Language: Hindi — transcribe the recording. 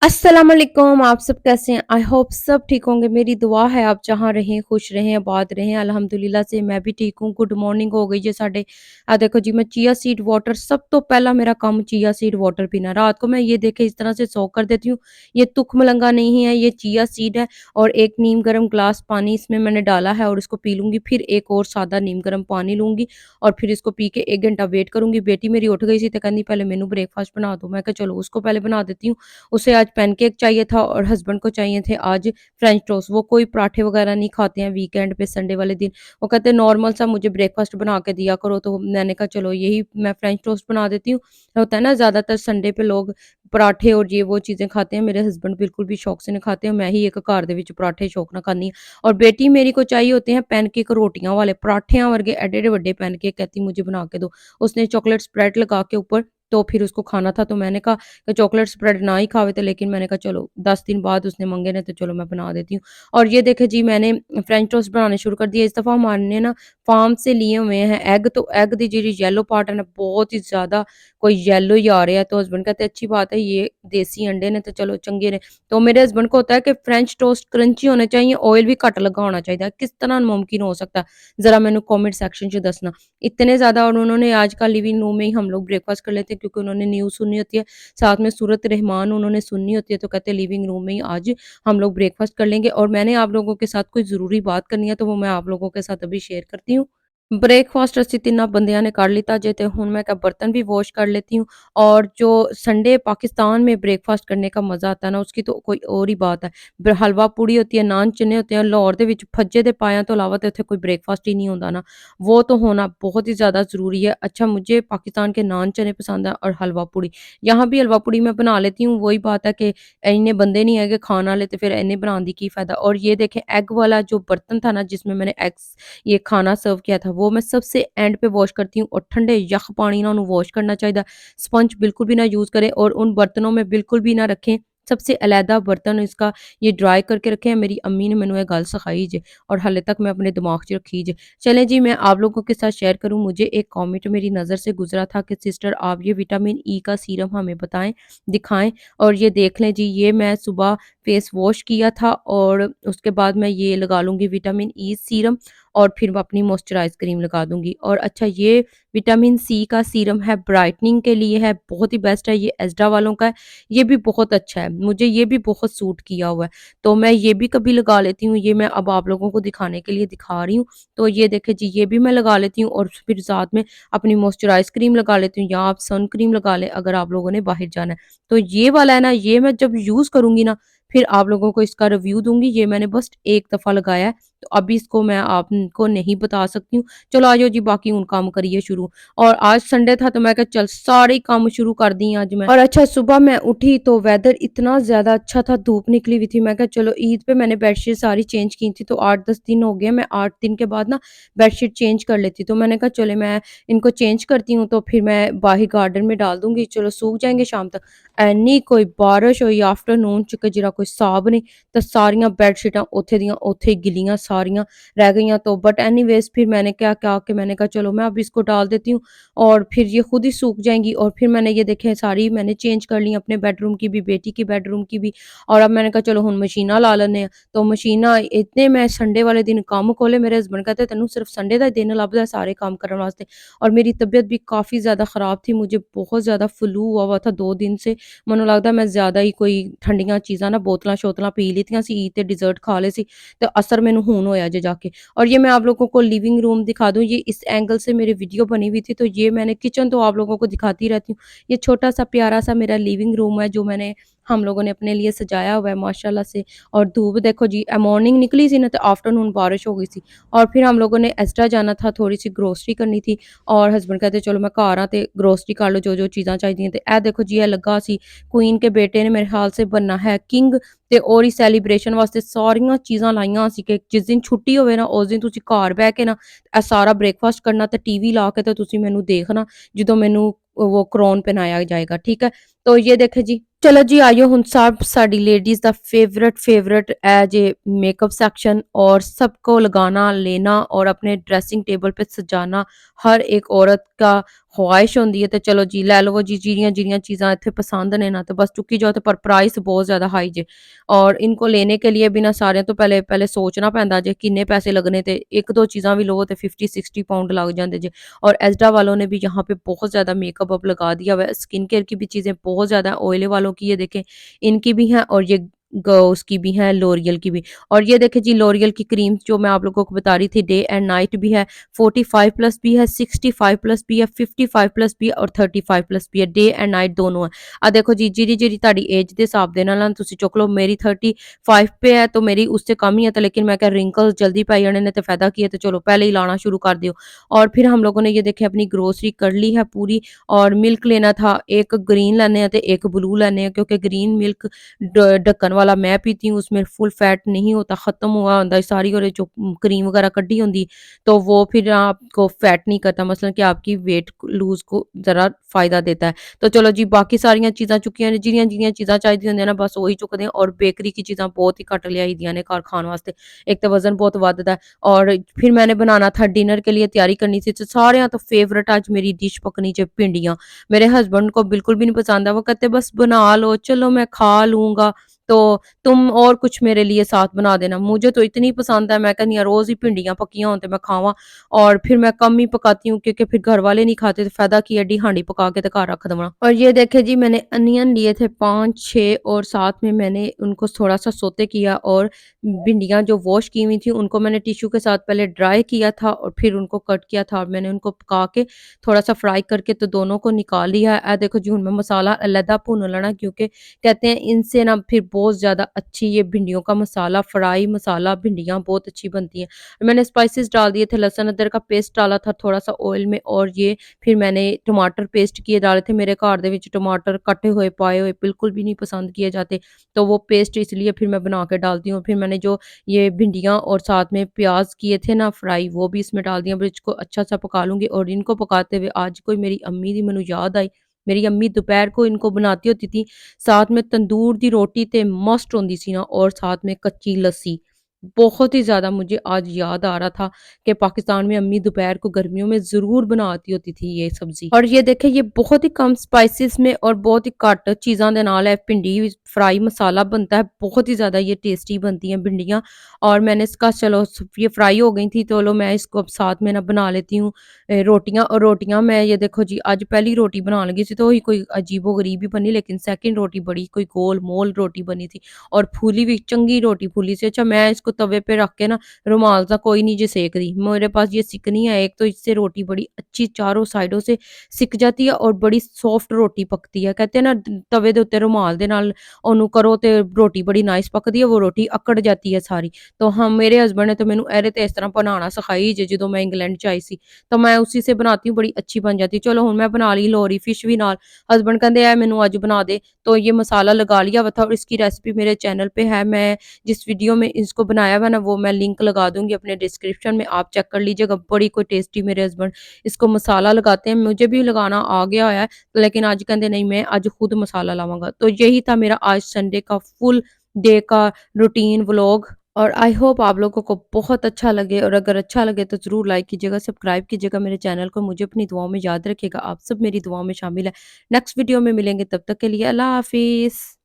अस्सलाम वालेकुम। आप सब कैसे हैं? आई होप सब ठीक होंगे। मेरी दुआ है आप जहाँ रहें खुश रहें आबाद रहें। अल्हम्दुलिल्लाह से मैं भी ठीक हूँ। गुड मॉर्निंग हो गई जी साढ़े। देखो जी मैं चिया सीड वाटर सब तो पहला मेरा काम चिया सीड वाटर पीना। रात को मैं ये देखे इस तरह से सोक कर देती हूँ। ये तुख मलंगा नहीं है, ये चिया सीड है और एक नीम गर्म ग्लास पानी इसमें मैंने डाला है और इसको पी लूँगी। फिर एक और सादा नीम गर्म पानी लूँगी और फिर इसको पी के 1 घंटा वेट करूँगी। बेटी मेरी उठ गई सी तो कहंदी पहले मैनू ब्रेकफास्ट बना दो। मैं कहा चलो उसको पहले बना देती हूँ। उसे आज पैनकेक चाहिए था और हस्बैंड को चाहिए थे आज फ्रेंच टोस्ट। वो कोई पराठे वगैरह नहीं खाते हैं वीकेंड पे संडे वाले दिन। वो कहते हैं नॉर्मल सा मुझे ब्रेकफास्ट बना के दिया करो, तो मैंने कहा चलो यही मैं फ्रेंच टोस्ट बना देती हूँ। होता है ना ज़्यादातर संडे पे लोग पराठे और ये वो चीज़ें खाते हैं। मेरे हस्बैंड बिल्कुल भी शौक से नहीं खाते हैं। मैं ही एक घर दे विच पराठे शौक ना खानी और बेटी मेरी को चाहिए होते हैं पैनकेक रोटियां वाले पराठियां वर्गे एडे एडे बड़े पैनकेक। कहती मुझे बना के दो। उसने चॉकलेट स्प्रेड लगा के ऊपर तो फिर उसको खाना था, तो मैंने कहा कि चॉकलेट स्प्रेड ना ही खावे थे, लेकिन मैंने कहा चलो 10 दिन बाद उसने मांगे ने तो चलो मैं बना देती हूँ। और ये देखे जी मैंने फ्रेंच टोस्ट बनाने शुरू कर दिए। इस दफ़ा हमारे ने ना फार्म से लिए हुए हैं एग, तो एग दी जी येलो पार्ट है ना बहुत ही ज़्यादा कोई येलो ही आ रहा है। तो हस्बैंड कहते हैं अच्छी बात है ये देसी अंडे ने तो चलो चंगे ने। तो मेरे हस्बैंड को होता है कि फ्रेंच टोस्ट क्रंची होने चाहिए, ऑयल भी घट लगा होना चाहिए। किस तरह मुमकिन हो सकता है जरा मैंने कमेंट सेक्शन च दसना। इतने ज़्यादा और उन्होंने आज का लिविंग रूम में ही हम लोग ब्रेकफास्ट कर लेते हैं क्योंकि उन्होंने न्यूज़ सुननी होती है, साथ में सूरत रहमान उन्होंने सुननी होती है, तो कहते हैं लिविंग रूम में ही आज हम लोग ब्रेकफास्ट कर लेंगे। और मैंने आप लोगों के साथ कोई ज़रूरी बात करनी है तो वो मैं आप लोगों के साथ अभी शेयर करती हूँ। ब्रेकफास्ट ਅਸੀਂ ਤਿੰਨਾਂ ਬੰਦਿਆਂ ने कर लिता जे, तो हुण मैं क्या बर्तन भी वॉश कर लेती हूँ। और जो संडे पाकिस्तान में ब्रेकफास्ट करने का मज़ा आता है ना उसकी तो कोई और ही बात है। हलवा पूड़ी होती है, नान चने होते हैं, लाहौर दे विच भज्जे दे पायां तो अलावा तो इत्थे कोई ब्रेकफास्ट ही नहीं होता ना, वो तो होना बहुत ही ज़्यादा ज़रूरी है। अच्छा मुझे पाकिस्तान के नान चने पसंद है और हलवा पूड़ी, यहाँ भी हलवा पूड़ी मैं बना लेती हूँ। वही बात है कि इन्ने बंदे नहीं है खाने वाले, तो फिर इन्ने बनाने की फ़ायदा। और ये देखें एग वाला जो बर्तन था ना जिसमें मैंने एग्स ये खाना सर्व किया था वो मैं सबसे एंड पे वॉश करती हूँ और ठंडे यख पानी ना उन्हें वॉश करना चाहिए। स्पंज बिल्कुल भी ना यूज़ करें और उन बर्तनों में बिल्कुल भी ना रखें। सबसे अलहदा बर्तन इसका ये ड्राई करके रखे हैं। मेरी अम्मी ने मैंने ये गल सिखाई जे और हाले तक मैं अपने दिमाग च रखी जे। चलें जी मैं आप लोगों के साथ शेयर करूँ, मुझे एक कमेंट मेरी नज़र से गुजरा था कि सिस्टर आप ये विटामिन ई का सीरम हमें बताएं दिखाएं। और ये देख लें जी ये मैं सुबह फेस वॉश किया था और उसके बाद मैं ये लगा लूँगी विटामिन ई सीरम और फिर मैं अपनी मॉइस्चराइज़ क्रीम लगा दूँगी। और अच्छा ये विटामिन सी का सीरम है, ब्राइटनिंग के लिए है, बहुत ही बेस्ट है। ये एज़डा वालों का है, ये भी बहुत अच्छा है, मुझे ये भी बहुत सूट किया हुआ है। तो मैं ये भी कभी लगा लेती हूँ, ये मैं अब आप लोगों को दिखाने के लिए दिखा रही हूँ। तो ये देखें जी ये भी मैं लगा लेती हूँ और फिर साथ में अपनी मॉइस्चराइज़ क्रीम लगा लेती हूँ या आप सन क्रीम लगा लें अगर आप लोगों ने बाहर जाना है। तो ये वाला है ना, ये मैं जब यूज़ करूँगी ना, फिर आप लोगों को इसका रिव्यू दूँगी। ये मैंने बस एक दफ़ा लगाया है, तो अभी इसको मैं आपको नहीं बता सकती हूँ। चलो आ जाओ जी बाकी हुण काम करिए शुरू। और आज संडे था तो मैं कहा चल सारे काम शुरू कर दी आज मैं। और अच्छा सुबह मैं उठी तो वेदर इतना ज़्यादा अच्छा था, धूप निकली हुई थी। मैं कहा चलो ईद पे मैंने बेडशीट सारी चेंज की थी, तो 8-10 दिन हो गए, मैं 8 दिन के बाद ना बेडशीट चेंज कर लेती। तो मैंने कहा चले मैं इनको चेंज करती हूँ तो फिर मैं बाहर गार्डन में डाल दूँगी, चलो सूख जाएँगे शाम तक। एनी कोई बारिश हुई आफ्टरनून च कि जिहड़ा कोई हिसाब नहीं, तो सारियां बैडशीटां उत्थे दियां उत्थे ही गिलियां सारियां रह गईयां। तो बट एनीवेज फिर मैंने क्या कहा कि मैंने कहा चलो मैं अब इसको डाल देती हूँ और फिर ये खुद ही सूख जाएंगी। और फिर मैंने ये देखें सारी मैंने चेंज कर ली, अपने बेडरूम की भी बेटी की बेडरूम की भी। और अब मैंने कहा चलो हुण मशीना ला लेने हैं। तो मशीना इतने मैं संडे वाले दिन काम खोले, मेरे हस्बैंड कहते तेनू सिर्फ संडे का दिन लभदा है सारे काम करने वास्ते। और मेरी तबीयत भी काफ़ी ज़्यादा ख़राब थी, मुझे बहुत ज़्यादा फ्लू हुआ था 2 दिन से। ਮੈਨੂੰ ਲੱਗਦਾ मैं ज़्यादा ही कोई ठंडियां चीज़ां ना बोतलां शोतलां पी लीतियां सी ते डिज़र्ट खा ले सी, तो असर मैनू हुण होया जे जाके। और ये मैं आप लोगों को लिविंग रूम दिखा दूँ, ये इस एंगल से मेरी वीडियो बनी हुई थी, तो ये मैंने किचन तो आप लोगों को दिखाती रहती हूँ। ये छोटा सा प्यारा सा मेरा लिविंग रूम है जो मैंने हम लोगों ने अपने लिए सजाया हुआ है माशाल्लाह से। और धूप देखो जी मॉर्निंग निकली सी ना तो आफ्टरनून बारिश हो गई सी। और फिर हम लोगों ने एस्ट्रा जाना था, थोड़ी सी ग्रोसरी करनी थी और हस्बैंड कहते चलो मैं घर हाँ तो ग्रोसरी कर लो जो जो चीज़ां चाहिए। तो यह देखो जी यह लगा सी क्वीन के बेटे ने मेरे ख्याल से बनना है किंग, ते और ही सैलीब्रेशन वास्ते सारियां चीज़ां लाइयां सी कि जिस दिन छुट्टी होवे ना उस दिन तुसी घर बह के ना सारा ब्रेकफास्ट करना ते टीवी ला के ते तुसी मैनू देखना जो मैनू वो क्राउन पहनाया जाएगा, ठीक है। तो ये देखे जी ਚਲੋ ਜੀ ਆइयो ਹੁਣ ਸਭ ਸਾਡੀ लेडीज़ ਦਾ फेवरेट है जे मेकअप सेक्शन और सबको लगाना लेना और अपने ड्रेसिंग टेबल पे सजाना हर एक औरत का ख्वाहिश होंदी है। तो चलो जी लै लवो जी जिहड़ियां जिहड़ियां चीज़ां इत्थे पसंद ने ना तो बस चुक्की जाओ। तो पर प्राइस बहुत ज़्यादा हाई जे और इनको लेने के लिए भी ना सारेयां तो पहले पहले सोचना पैंदा जे किन्ने पैसे लगने। ते एक दो चीज़ां भी लवो तो 50-60 पाउंड लग जांदे जे। और एज़डा वालों ने भी यहाँ पे बहुत ज़्यादा मेकअप अप लगा दिया हुआ है। स्किन केयर की भी चीज़ें बहुत ज़्यादा, ऑयली वालों की ये देखें इनकी भी हैं और ये उसकी भी हैं लॉरियल की भी। और ये देखें जी लॉरियल की क्रीम जो मैं आप लोगों को बता रही थी डे एंड नाइट भी है, 45 प्लस भी है, 65 प्लस भी है, 55 प्लस भी है और 35 प्लस भी है। डे एंड नाइट दोनों है। आ देखो जी जिहड़ी जिहड़ी तुहाडी एज दे हिसाब दे नाल ना तुसीं चुक लो। मेरी 35 पे है तो मेरी उससे कम ही है। तो लेकिन मैं क्या रिंकल्स जल्दी पै जाने ने तो फायदा की है। तो चलो पहले ही लाना शुरू कर दियो। और फिर हम लोगों ने ये देखें अपनी ग्रोसरी कर ली है पूरी। और मिल्क लेना था, एक ग्रीन लैने हैं ते एक ब्लू लैने हैं क्योंकि ग्रीन मिल्क ढक्कन वाला मैं पीती हूँ, उसमें फुल फैट नहीं होता, ख़त्म हुआ होता है सारी और जो क्रीम वगैरह कड्डी होंदी तो वो फिर आपको फैट नहीं करता, मसलन कि आपकी वेट लूज़ को ज़रा फ़ायदा देता है। तो चलो जी बाकी सारियां चीज़ां चुक्कियां ने, जिहड़ियां जिहड़ियां चीज़ां चाहिदियां होंदियां ना बस ਉਹੀ चुकदे हैं। और बेकरी की चीज़ां बहुत ही घट लियाई दियां ने घर खाने वास्ते। एक तो वज़न बहुत वधदा है और फिर मैंने बनाना था डिनर के लिए, तैयारी करनी थी। तो सारेयां तो फेवरेट आज मेरी डिश पकनी जे भिंडियाँ। मेरे हस्बैंड को बिल्कुल भी नहीं पसंद है, वो कहते बस बना लो, चलो मैं खा लूँगा, तो तुम और कुछ मेरे लिए साथ बना देना। मुझे तो इतनी पसंद है, मैं कहनी रोज़ ही भिंडियाँ पक्कियाँ होन ते मैं खावां। और फिर मैं कम ही पकाती हूँ क्योंकि फिर घर वाले नहीं खाते तो फ़ायदा की एडी हांडी पका के तो घर रख देवां। और ये देखिए जी मैंने अनियन लिए थे 5-6 और साथ में मैंने उनको थोड़ा-सा सौते किया और भिंडियाँ जो वॉश की हुई थी उनको मैंने टिश्यू के साथ पहले ड्राई किया था और फिर उनको कट किया था और मैंने उनको पका के थोड़ा-सा फ्राई करके तो दोनों को निकाल लिया है। देखो जी हुण मैं मसाला अलहदा भुन लेना क्योंकि कहते हैं इनसे ना फिर बहुत ज़्यादा अच्छी ये भिंडियों का मसाला, फ्राई मसाला भिंडियाँ बहुत अच्छी बनती हैं। मैंने स्पाइसेस डाल दिए थे, लहसुन अदरक का पेस्ट डाला था थोड़ा-सा ऑयल में और ये फिर मैंने टमाटर पेस्ट किए डाले थे। मेरे घर दे विच टमाटर कटे हुए पाए हुए बिल्कुल भी नहीं पसंद किए जाते, तो वो पेस्ट इसलिए फिर मैं बना के डालती हूँ। फिर मैंने जो ये भिंडियाँ और साथ में प्याज़ किए थे ना फ्राई वो भी इसमें डाल दिया। अब इसको अच्छा-सा पका लूँगी और इनको पकाते हुए आज कोई मेरी अम्मी दी मैनू याद आई। मेरी अम्मी दोपहर को इनको बनाती होती थी, साथ में तंदूर दी रोटी ते मस्ट होंदी सी ना और साथ में कच्ची लस्सी। बहुत ही ज़्यादा मुझे आज याद आ रहा था कि पाकिस्तान में अम्मी दोपहर को गर्मियों में ज़रूर बनाती होती थी ये सब्ज़ी। और ये देखें ये बहुत ही कम स्पाइसेस में और बहुत ही घट चीज़ां दे नाल है भिंडी फ्राई मसाला बनता है, बहुत ही ज़्यादा ये टेस्टी बनती हैं भिंडियाँ। और मैंने इसका चलो ये फ्राई हो गई थी तो लो मैं इसको अब साथ में ना बना लेती हूँ रोटियाँ। और रोटियाँ मैं ये देखो जी आज पहली रोटी बनाने लगी थी तो ही कोई अजीबो-गरीब ही बनी, लेकिन सेकंड रोटी बड़ी कोई गोल-मोल रोटी बनी थी और फूली भी चंगी रोटी फूली सी। अच्छा मैं इसको तवे पे रख के ना रुमाल सा कोई नहीं जी सेक रही, मेरे पास ये सिकनी है एक तो इससे रोटी बड़ी अच्छी चारों साइडों से सिक जाती है और बड़ी सॉफ्ट रोटी पकती है। कहते हैं ना तवे दे उत्ते रुमाल दे नाल ओनू करो ते रोटी बड़ी नाइस पकदी है, वो रोटी अकड़ जाती है सारी। तो हाँ मेरे हस्बैंड ने तो मैनू ਇਹਦੇ ਤੇ ਇਸ ਤਰ੍ਹਾਂ बनाना सिखाई जे ਜਦੋਂ मैं इंग्लैंड च आई सी, तो मैं उसी से बनाती हूँ बड़ी अच्छी बन जाती है। चलो हुण मैं बना ली लोरी फिश भी नाल, हस्बैंड कहंदे ऐ मैनू अज बना दे। तो ये मसाला लगा लिया हुआ था और इसकी रेसिपी मेरे चैनल पे है। मैं जिस वीडियो में इसको बनाया हुआ ना वो मैं लिंक लगा दूँगी अपने डिस्क्रिप्शन में, आप चेक कर लीजिएगा। बड़ी कोई टेस्टी मेरे हस्बैंड इसको मसाला लगाते हैं, मुझे भी लगाना आ गया है लेकिन आज कहंदे नहीं मैं आज खुद मसाला लावांगा। तो यही था मेरा आज संडे का फुल डे का रूटीन व्लॉग और आई होप आप लोगों को बहुत अच्छा लगे। और अगर अच्छा लगे तो ज़रूर लाइक कीजिएगा, सब्सक्राइब कीजिएगा मेरे चैनल को, मुझे अपनी दुआओं में याद रखिएगा। आप सब मेरी दुआओं में शामिल है। नेक्स्ट वीडियो में मिलेंगे, तब तक के लिए अल्लाह हाफ़िज़।